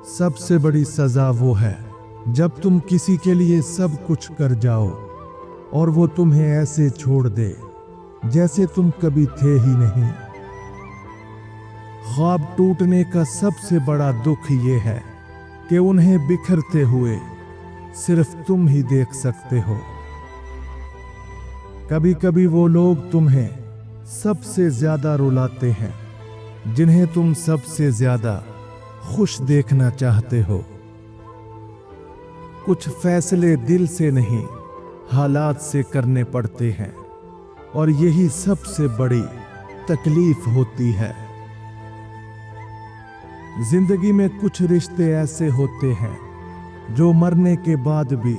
सबसे बड़ी सजा वो है जब तुम किसी के लिए सब कुछ कर जाओ और वो तुम्हें ऐसे छोड़ दे जैसे तुम कभी थे ही नहीं। ख्वाब टूटने का सबसे बड़ा दुख ये है कि उन्हें बिखरते हुए सिर्फ तुम ही देख सकते हो। कभी कभी वो लोग तुम्हें सबसे ज्यादा रुलाते हैं जिन्हें तुम सबसे ज्यादा खुश देखना चाहते हो। कुछ फैसले दिल से नहीं हालात से करने पड़ते हैं और यही सबसे बड़ी तकलीफ होती है। जिंदगी में कुछ रिश्ते ऐसे होते हैं जो मरने के बाद भी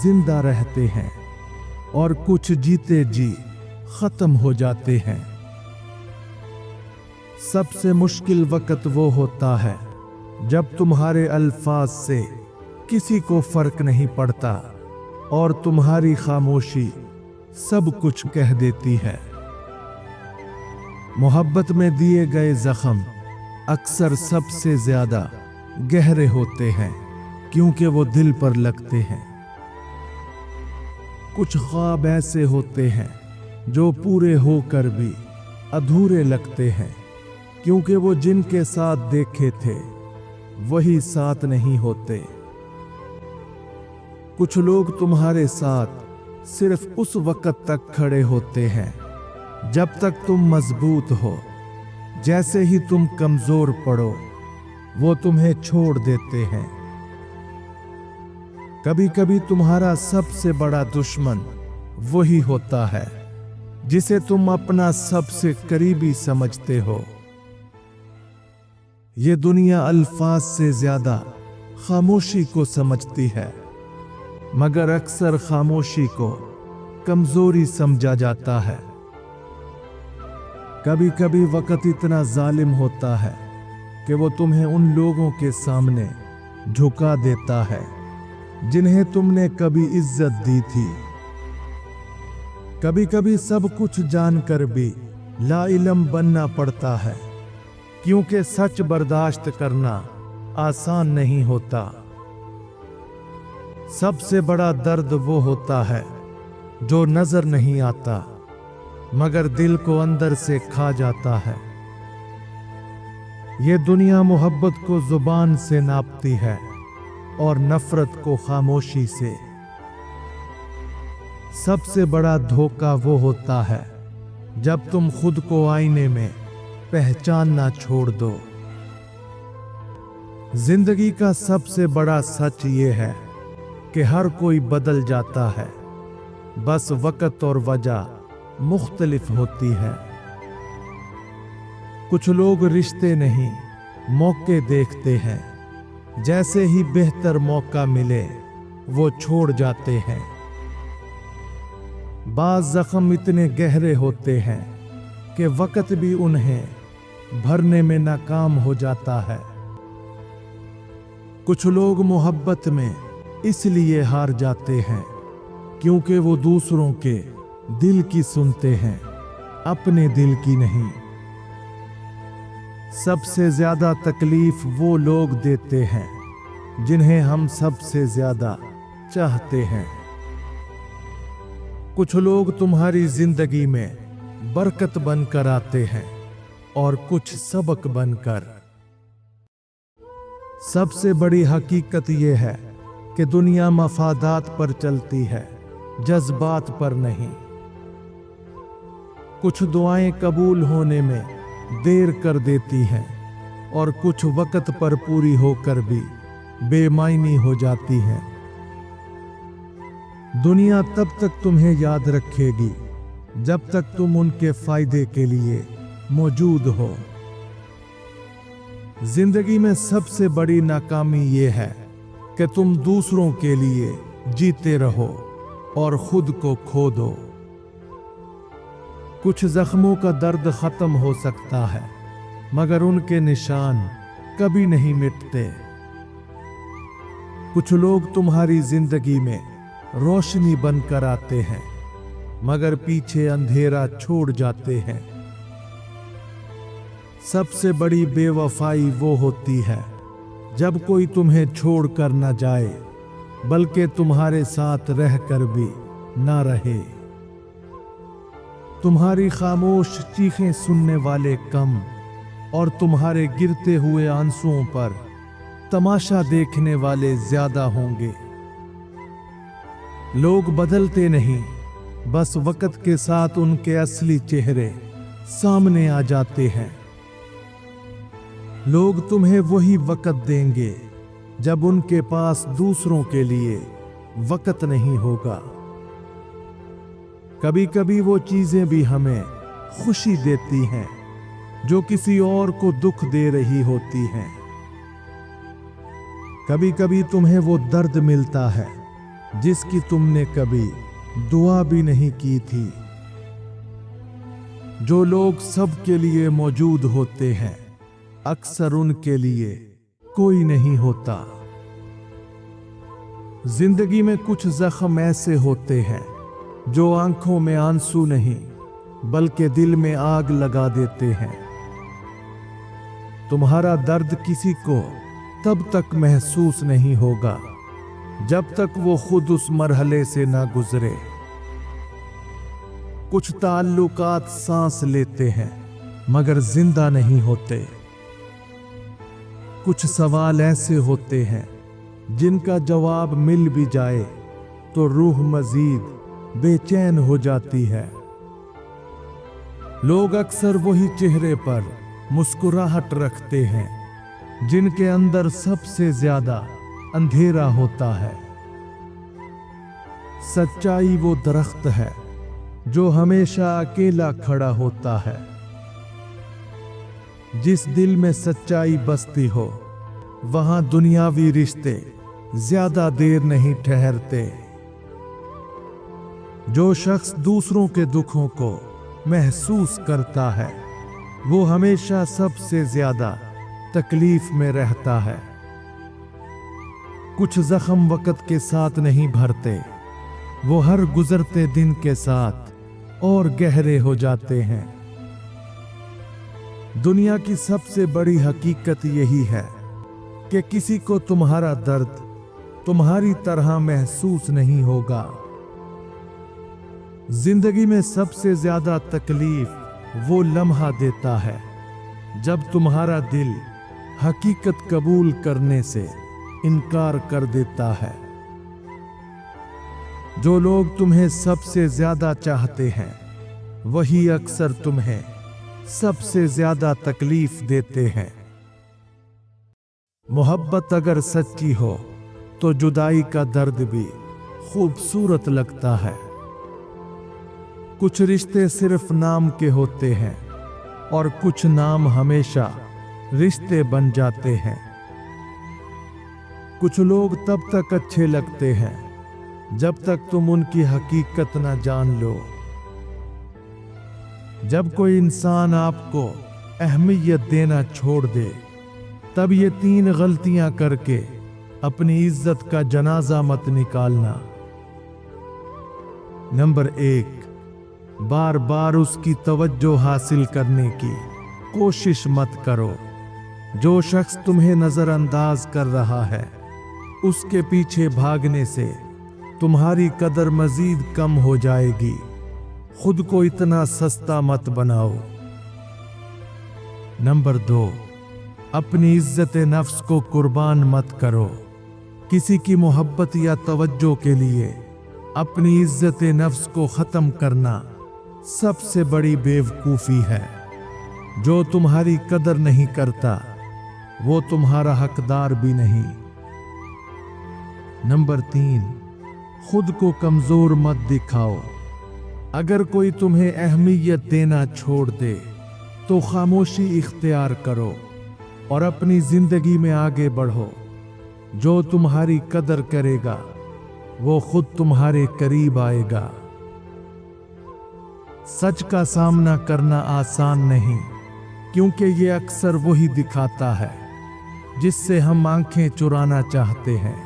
जिंदा रहते हैं और कुछ जीते जी खत्म हो जाते हैं। सबसे मुश्किल वक्त वो होता है जब तुम्हारे अल्फाज से किसी को फर्क नहीं पड़ता और तुम्हारी खामोशी सब कुछ कह देती है। मोहब्बत में दिए गए जख्म अक्सर सबसे ज्यादा गहरे होते हैं क्योंकि वो दिल पर लगते हैं। कुछ ख्वाब ऐसे होते हैं जो पूरे होकर भी अधूरे लगते हैं क्योंकि वो जिनके साथ देखे थे वही साथ नहीं होते। कुछ लोग तुम्हारे साथ सिर्फ उस वक्त तक खड़े होते हैं जब तक तुम मजबूत हो। जैसे ही तुम कमजोर पड़ो वो तुम्हें छोड़ देते हैं। कभी कभी तुम्हारा सबसे बड़ा दुश्मन वही होता है जिसे तुम अपना सबसे करीबी समझते हो। ये दुनिया अल्फाज से ज्यादा खामोशी को समझती है मगर अक्सर खामोशी को कमजोरी समझा जाता है। कभी कभी वक्त इतना जालिम होता है कि वो तुम्हें उन लोगों के सामने झुका देता है जिन्हें तुमने कभी इज्जत दी थी। कभी कभी सब कुछ जानकर भी लाइलम बनना पड़ता है क्योंकि सच बर्दाश्त करना आसान नहीं होता। सबसे बड़ा दर्द वो होता है जो नजर नहीं आता मगर दिल को अंदर से खा जाता है। ये दुनिया मोहब्बत को जुबान से नापती है और नफरत को खामोशी से। सबसे बड़ा धोखा वो होता है जब तुम खुद को आईने में पहचानना छोड़ दो। जिंदगी का सबसे बड़ा सच ये है कि हर कोई बदल जाता है, बस वक्त और वजह मुख्तलिफ होती है। कुछ लोग रिश्ते नहीं मौके देखते हैं, जैसे ही बेहतर मौका मिले वो छोड़ जाते हैं। बाज़ जख्म इतने गहरे होते हैं कि वक्त भी उन्हें भरने में नाकाम हो जाता है। कुछ लोग मोहब्बत में इसलिए हार जाते हैं क्योंकि वो दूसरों के दिल की सुनते हैं, अपने दिल की नहीं। सबसे ज्यादा तकलीफ वो लोग देते हैं जिन्हें हम सबसे ज्यादा चाहते हैं। कुछ लोग तुम्हारी जिंदगी में बरकत बनकर आते हैं और कुछ सबक बनकर। सबसे बड़ी हकीकत यह है कि दुनिया मफादात पर चलती है, जज्बात पर नहीं। कुछ दुआएं कबूल होने में देर कर देती हैं और कुछ वक्त पर पूरी होकर भी बेमायनी हो जाती हैं। दुनिया तब तक तुम्हें याद रखेगी जब तक तुम उनके फायदे के लिए मौजूद हो। जिंदगी में सबसे बड़ी नाकामी ये है कि तुम दूसरों के लिए जीते रहो और खुद को खो दो। कुछ जख्मों का दर्द खत्म हो सकता है मगर उनके निशान कभी नहीं मिटते। कुछ लोग तुम्हारी जिंदगी में रोशनी बनकर आते हैं मगर पीछे अंधेरा छोड़ जाते हैं। सबसे बड़ी बेवफाई वो होती है जब कोई तुम्हें छोड़ कर न जाए, बल्कि तुम्हारे साथ रह कर भी ना रहे। तुम्हारी खामोश चीखें सुनने वाले कम और तुम्हारे गिरते हुए आंसुओं पर तमाशा देखने वाले ज्यादा होंगे। लोग बदलते नहीं, बस वक्त के साथ उनके असली चेहरे सामने आ जाते हैं। लोग तुम्हें वही वक्त देंगे जब उनके पास दूसरों के लिए वक्त नहीं होगा। कभी कभी वो चीजें भी हमें खुशी देती हैं जो किसी और को दुख दे रही होती हैं। कभी कभी तुम्हें वो दर्द मिलता है जिसकी तुमने कभी दुआ भी नहीं की थी। जो लोग सबके लिए मौजूद होते हैं, अक्सर उनके लिए कोई नहीं होता। जिंदगी में कुछ जख्म ऐसे होते हैं जो आंखों में आंसू नहीं बल्कि दिल में आग लगा देते हैं। तुम्हारा दर्द किसी को तब तक महसूस नहीं होगा जब तक वो खुद उस मरहले से ना गुजरे। कुछ ताल्लुकात सांस लेते हैं मगर जिंदा नहीं होते। कुछ सवाल ऐसे होते हैं जिनका जवाब मिल भी जाए तो रूह मजीद बेचैन हो जाती है। लोग अक्सर वही चेहरे पर मुस्कुराहट रखते हैं जिनके अंदर सबसे ज्यादा अंधेरा होता है। सच्चाई वो दरख्त है जो हमेशा अकेला खड़ा होता है। जिस दिल में सच्चाई बसती हो वहां दुनियावी रिश्ते ज्यादा देर नहीं ठहरते। जो शख्स दूसरों के दुखों को महसूस करता है वो हमेशा सबसे ज्यादा तकलीफ में रहता है। कुछ जख्म वक्त के साथ नहीं भरते, वो हर गुजरते दिन के साथ और गहरे हो जाते हैं। दुनिया की सबसे बड़ी हकीकत यही है कि किसी को तुम्हारा दर्द तुम्हारी तरह महसूस नहीं होगा। जिंदगी में सबसे ज्यादा तकलीफ वो लम्हा देता है जब तुम्हारा दिल हकीकत कबूल करने से इनकार कर देता है। जो लोग तुम्हें सबसे ज्यादा चाहते हैं वही अक्सर तुम्हें सबसे ज्यादा तकलीफ देते हैं। मोहब्बत अगर सच्ची हो तो जुदाई का दर्द भी खूबसूरत लगता है। कुछ रिश्ते सिर्फ नाम के होते हैं और कुछ नाम हमेशा रिश्ते बन जाते हैं। कुछ लोग तब तक अच्छे लगते हैं जब तक तुम उनकी हकीकत ना जान लो। जब कोई इंसान आपको अहमियत देना छोड़ दे तब ये 3 गलतियां करके अपनी इज्जत का जनाजा मत निकालना। नंबर 1, बार बार उसकी तवज्जो हासिल करने की कोशिश मत करो। जो शख्स तुम्हें नजरअंदाज कर रहा है उसके पीछे भागने से तुम्हारी कदर मजीद कम हो जाएगी। खुद को इतना सस्ता मत बनाओ। नंबर 2, अपनी इज्जत नफ्स को कुर्बान मत करो। किसी की मोहब्बत या तवज्जो के लिए अपनी इज्जत नफ्स को खत्म करना सबसे बड़ी बेवकूफी है। जो तुम्हारी कदर नहीं करता वो तुम्हारा हकदार भी नहीं। नंबर 3, खुद को कमजोर मत दिखाओ। अगर कोई तुम्हें अहमियत देना छोड़ दे तो खामोशी इख्तियार करो और अपनी जिंदगी में आगे बढ़ो। जो तुम्हारी कदर करेगा वो खुद तुम्हारे करीब आएगा। सच का सामना करना आसान नहीं, क्योंकि ये अक्सर वही दिखाता है जिससे हम आंखें चुराना चाहते हैं।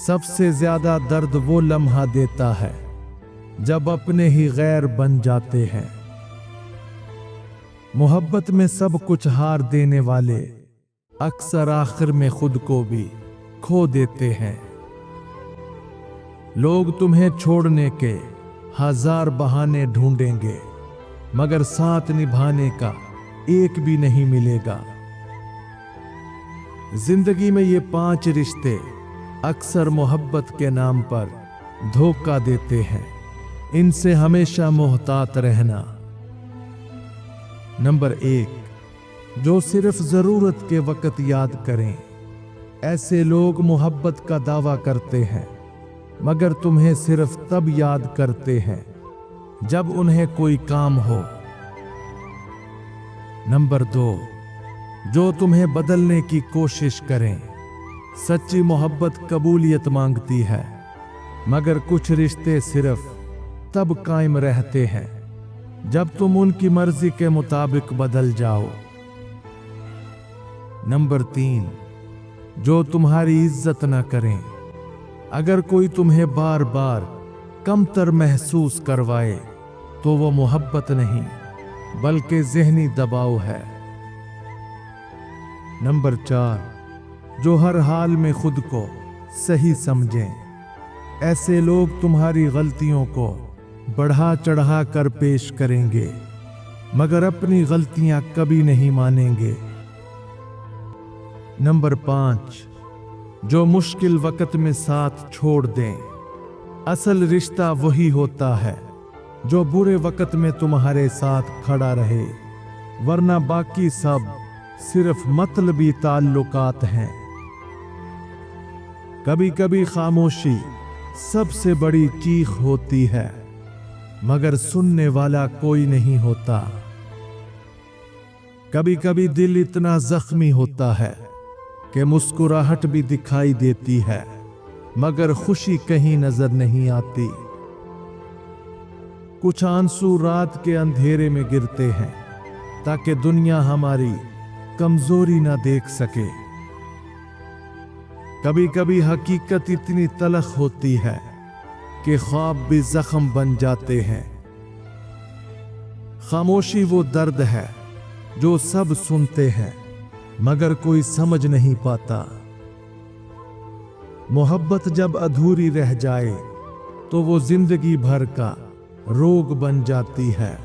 सबसे ज्यादा दर्द वो लम्हा देता है जब अपने ही गैर बन जाते हैं। मोहब्बत में सब कुछ हार देने वाले अक्सर आखिर में खुद को भी खो देते हैं। लोग तुम्हें छोड़ने के 1000 बहाने ढूंढेंगे, मगर साथ निभाने का एक भी नहीं मिलेगा। जिंदगी में ये 5 रिश्ते अक्सर मोहब्बत के नाम पर धोखा देते हैं। इनसे हमेशा मोहतात रहना। नंबर 1, जो सिर्फ जरूरत के वक्त याद करें। ऐसे लोग मोहब्बत का दावा करते हैं, मगर तुम्हें सिर्फ तब याद करते हैं जब उन्हें कोई काम हो। नंबर 2, जो तुम्हें बदलने की कोशिश करें। सच्ची मोहब्बत कबूलियत मांगती है, मगर कुछ रिश्ते सिर्फ तब कायम रहते हैं जब तुम उनकी मर्जी के मुताबिक बदल जाओ। नंबर 3, जो तुम्हारी इज्जत न करें। अगर कोई तुम्हें बार बार कमतर महसूस करवाए तो वो मोहब्बत नहीं, बल्कि ज़हनी दबाव है। नंबर 4, जो हर हाल में खुद को सही समझें। ऐसे लोग तुम्हारी गलतियों को बढ़ा चढ़ा कर पेश करेंगे, मगर अपनी गलतियां कभी नहीं मानेंगे। नंबर 5, जो मुश्किल वक्त में साथ छोड़ दें। असल रिश्ता वही होता है जो बुरे वक्त में तुम्हारे साथ खड़ा रहे, वरना बाकी सब सिर्फ मतलबी ताल्लुकात हैं। कभी कभी खामोशी सबसे बड़ी चीख होती है, मगर सुनने वाला कोई नहीं होता। कभी कभी दिल इतना जख्मी होता है कि मुस्कुराहट भी दिखाई देती है, मगर खुशी कहीं नजर नहीं आती। कुछ आंसू रात के अंधेरे में गिरते हैं ताकि दुनिया हमारी कमजोरी ना देख सके। कभी कभी हकीकत इतनी तलख होती है कि ख्वाब भी जख्म बन जाते हैं। खामोशी वो दर्द है जो सब सुनते हैं, मगर कोई समझ नहीं पाता। मोहब्बत जब अधूरी रह जाए तो वो जिंदगी भर का रोग बन जाती है।